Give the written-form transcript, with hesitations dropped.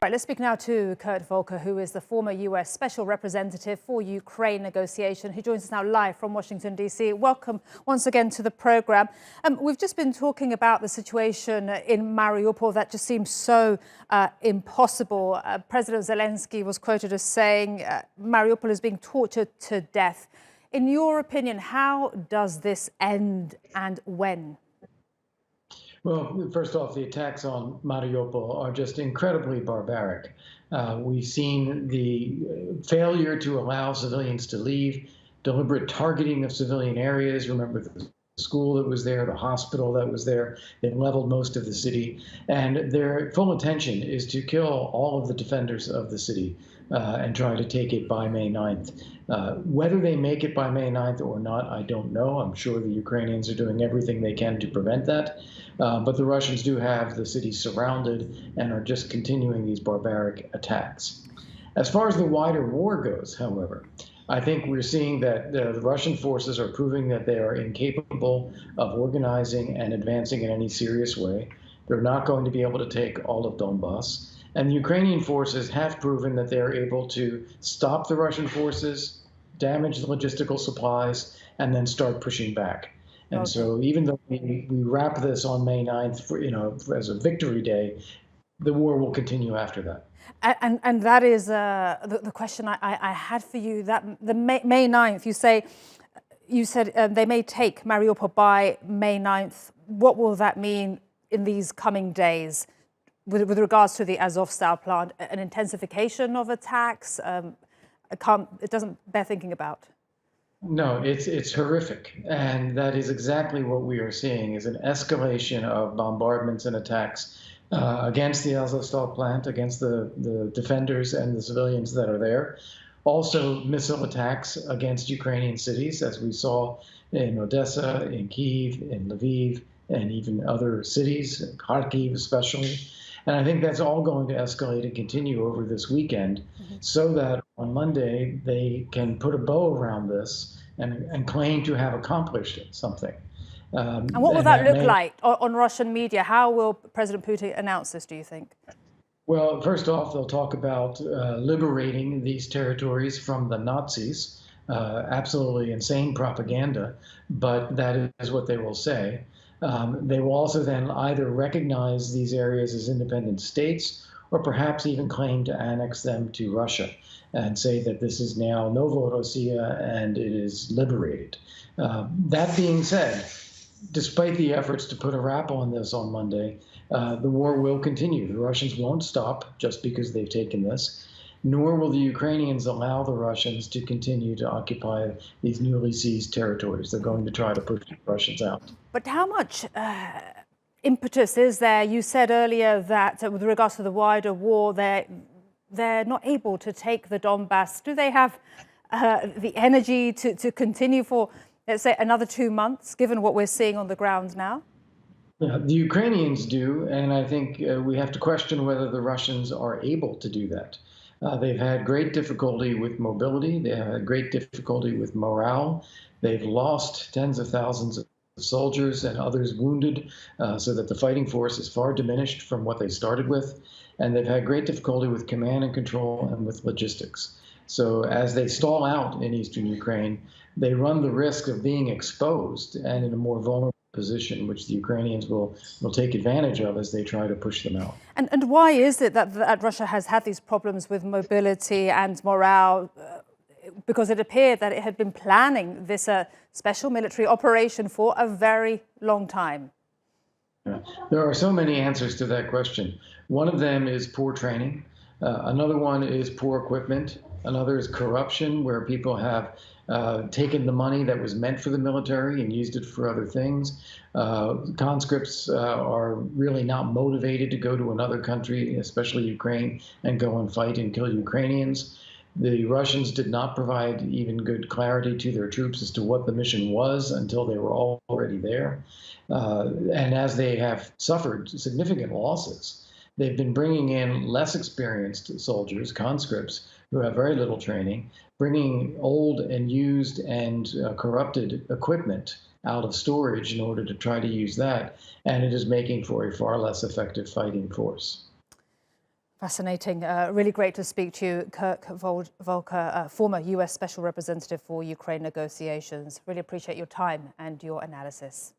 Right, let's speak now to Kurt Volker, who is the former US Special Representative for Ukraine negotiation, who joins us now live from Washington, D.C. Welcome once again to the programme. We've just been talking about the situation in Mariupol that just seems so impossible. President Zelenskyy was quoted as saying Mariupol is being tortured to death. In your opinion, how does this end and when? Well, first off, the attacks on Mariupol are just incredibly barbaric. We've seen the failure to allow civilians to leave, deliberate targeting of civilian areas. Remember the school that was there, the hospital that was there. They leveled most of the city. And their full intention is to kill all of the defenders of the city and try to take it by May 9th. Whether they make it by May 9th or not, I don't know. I'm sure the Ukrainians are doing everything they can to prevent that. But the Russians do have the city surrounded and are just continuing these barbaric attacks. As far as the wider war goes, however, I think we're seeing that the Russian forces are proving that they are incapable of organizing and advancing in any serious way. They're not going to be able to take all of Donbass. And the Ukrainian forces have proven that they're able to stop the Russian forces, damage the logistical supplies, and then start pushing back. And so even though we wrap this on May 9th, as a victory day, the war will continue after that. And that is the question I had for you. That the May 9th, you said they may take Mariupol by May 9th. What will that mean in these coming days with regards to the Azovstal plant? An intensification of attacks? It doesn't bear thinking about. No, it's horrific. And that is exactly what we are seeing, is an escalation of bombardments and attacks against the Azovstal plant, against the defenders and the civilians that are there. Also missile attacks against Ukrainian cities, as we saw in Odessa, in Kyiv, in Lviv, and even other cities, Kharkiv especially. And I think that's all going to escalate and continue over this weekend, so that on Monday they can put a bow around this and claim to have accomplished something. And what will that look like on Russian media? How will President Putin announce this, do you think? Well, first off, they'll talk about liberating these territories from the Nazis. Absolutely insane propaganda, but that is what they will say. They will also then either recognize these areas as independent states or perhaps even claim to annex them to Russia and say that this is now Novorossiya and it is liberated. That being said, despite the efforts to put a wrap on this on Monday, the war will continue. The Russians won't stop just because they've taken this, nor will the Ukrainians allow the Russians to continue to occupy these newly seized territories. They're going to try to push the Russians out. But how much impetus is there? You said earlier that with regards to the wider war, they're not able to take the Donbass. Do they have the energy to continue for, let's say, another 2 months, given what we're seeing on the ground now? Yeah, the Ukrainians do, and I think we have to question whether the Russians are able to do that. They've had great difficulty with mobility. They have had great difficulty with morale. They've lost tens of thousands of soldiers and others wounded, so that the fighting force is far diminished from what they started with. And they've had great difficulty with command and control and with logistics. So as they stall out in eastern Ukraine, they run the risk of being exposed and in a more vulnerable position, which the Ukrainians will take advantage of as they try to push them out. And why is it that Russia has had these problems with mobility and morale? Because it appeared that it had been planning this special military operation for a very long time. Yeah. There are so many answers to that question. One of them is poor training. Another one is poor equipment. Another is corruption, where people have taken the money that was meant for the military and used it for other things. Conscripts are really not motivated to go to another country, especially Ukraine, and go and fight and kill Ukrainians. The Russians did not provide even good clarity to their troops as to what the mission was until they were already there. And as they have suffered significant losses, they've been bringing in less experienced soldiers, conscripts, who have very little training, bringing old and used and corrupted equipment out of storage in order to try to use that. And it is making for a far less effective fighting force. Fascinating. Really great to speak to you, Kirk Volker, former US Special Representative for Ukraine negotiations. Really appreciate your time and your analysis.